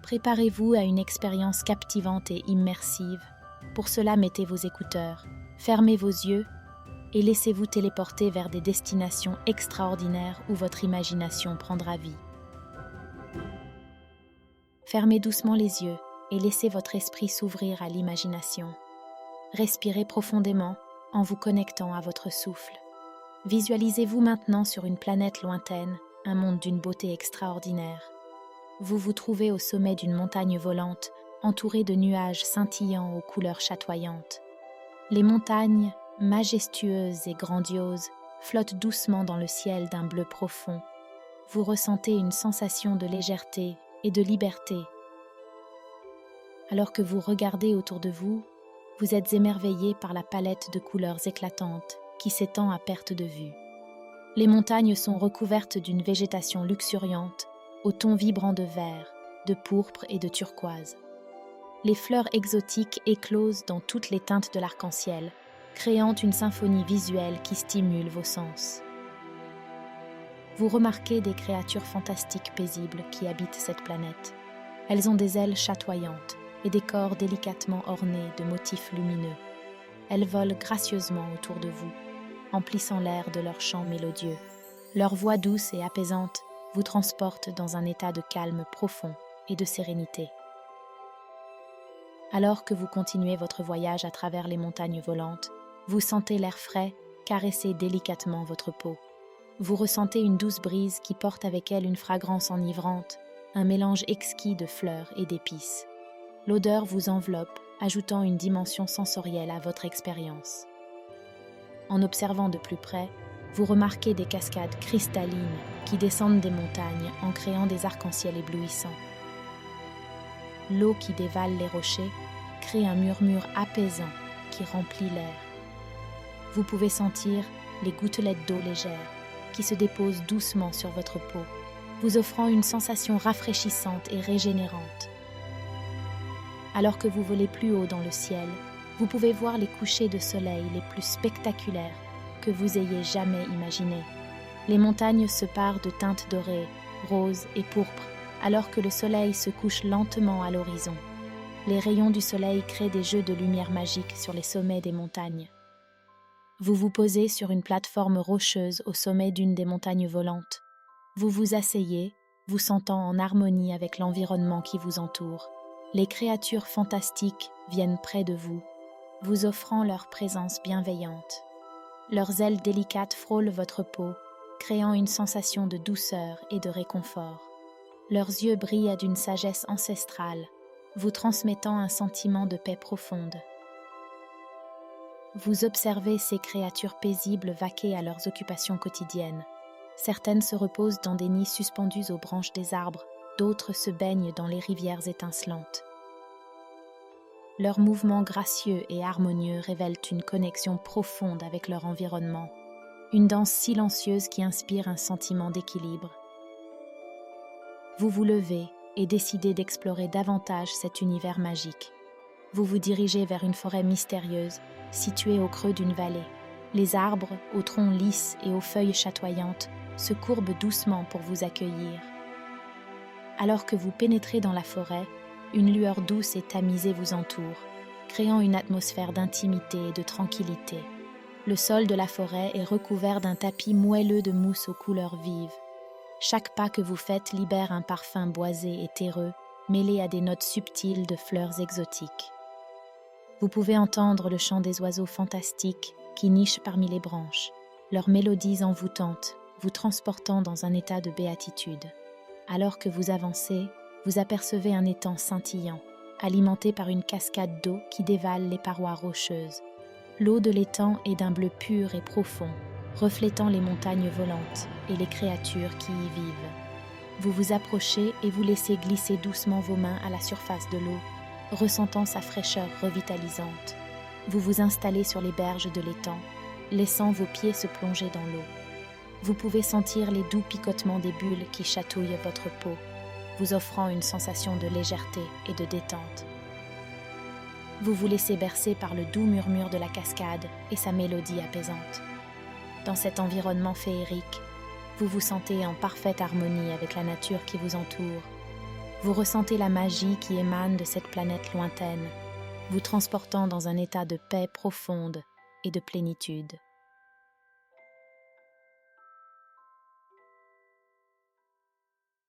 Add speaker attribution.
Speaker 1: Préparez-vous à une expérience captivante et immersive. Pour cela, mettez vos écouteurs, fermez vos yeux et laissez-vous téléporter vers des destinations extraordinaires où votre imagination prendra vie. Fermez doucement les yeux et laissez votre esprit s'ouvrir à l'imagination. Respirez profondément en vous connectant à votre souffle. Visualisez-vous maintenant sur une planète lointaine, un monde d'une beauté extraordinaire. Vous vous trouvez au sommet d'une montagne volante, entourée de nuages scintillants aux couleurs chatoyantes. Les montagnes, majestueuses et grandioses, flottent doucement dans le ciel d'un bleu profond. Vous ressentez une sensation de légèreté et de liberté. Alors que vous regardez autour de vous, vous êtes émerveillé par la palette de couleurs éclatantes qui s'étend à perte de vue. Les montagnes sont recouvertes d'une végétation luxuriante, aux tons vibrants de vert, de pourpre et de turquoise. Les fleurs exotiques éclosent dans toutes les teintes de l'arc-en-ciel, créant une symphonie visuelle qui stimule vos sens. Vous remarquez des créatures fantastiques paisibles qui habitent cette planète. Elles ont des ailes chatoyantes et des corps délicatement ornés de motifs lumineux. Elles volent gracieusement autour de vous, emplissant l'air de leurs chants mélodieux. Leur voix douce et apaisante vous transporte dans un état de calme profond et de sérénité. Alors que vous continuez votre voyage à travers les montagnes volantes, vous sentez l'air frais caresser délicatement votre peau. Vous ressentez une douce brise qui porte avec elle une fragrance enivrante, un mélange exquis de fleurs et d'épices. L'odeur vous enveloppe, ajoutant une dimension sensorielle à votre expérience. En observant de plus près, vous remarquez des cascades cristallines qui descendent des montagnes en créant des arcs-en-ciel éblouissants. L'eau qui dévale les rochers crée un murmure apaisant qui remplit l'air. Vous pouvez sentir les gouttelettes d'eau légères qui se déposent doucement sur votre peau, vous offrant une sensation rafraîchissante et régénérante. Alors que vous volez plus haut dans le ciel, vous pouvez voir les couchers de soleil les plus spectaculaires que vous ayez jamais imaginés. Les montagnes se parent de teintes dorées, roses et pourpres, alors que le soleil se couche lentement à l'horizon. Les rayons du soleil créent des jeux de lumière magique sur les sommets des montagnes. Vous vous posez sur une plateforme rocheuse au sommet d'une des montagnes volantes. Vous vous asseyez, vous sentant en harmonie avec l'environnement qui vous entoure. Les créatures fantastiques viennent près de vous, vous offrant leur présence bienveillante. Leurs ailes délicates frôlent votre peau, créant une sensation de douceur et de réconfort. Leurs yeux brillent d'une sagesse ancestrale, vous transmettant un sentiment de paix profonde. Vous observez ces créatures paisibles vaquer à leurs occupations quotidiennes. Certaines se reposent dans des nids suspendus aux branches des arbres, d'autres se baignent dans les rivières étincelantes. Leurs mouvements gracieux et harmonieux révèlent une connexion profonde avec leur environnement, une danse silencieuse qui inspire un sentiment d'équilibre. Vous vous levez et décidez d'explorer davantage cet univers magique. Vous vous dirigez vers une forêt mystérieuse, située au creux d'une vallée. Les arbres, aux troncs lisses et aux feuilles chatoyantes, se courbent doucement pour vous accueillir. Alors que vous pénétrez dans la forêt, une lueur douce et tamisée vous entoure, créant une atmosphère d'intimité et de tranquillité. Le sol de la forêt est recouvert d'un tapis moelleux de mousse aux couleurs vives. Chaque pas que vous faites libère un parfum boisé et terreux, mêlé à des notes subtiles de fleurs exotiques. Vous pouvez entendre le chant des oiseaux fantastiques qui nichent parmi les branches, leurs mélodies envoûtantes vous transportant dans un état de béatitude. Alors que vous avancez, vous apercevez un étang scintillant, alimenté par une cascade d'eau qui dévale les parois rocheuses. L'eau de l'étang est d'un bleu pur et profond, reflétant les montagnes volantes et les créatures qui y vivent. Vous vous approchez et vous laissez glisser doucement vos mains à la surface de l'eau, ressentant sa fraîcheur revitalisante. Vous vous installez sur les berges de l'étang, laissant vos pieds se plonger dans l'eau. Vous pouvez sentir les doux picotements des bulles qui chatouillent votre peau, vous offrant une sensation de légèreté et de détente. Vous vous laissez bercer par le doux murmure de la cascade et sa mélodie apaisante. Dans cet environnement féerique, vous vous sentez en parfaite harmonie avec la nature qui vous entoure. Vous ressentez la magie qui émane de cette planète lointaine, vous transportant dans un état de paix profonde et de plénitude.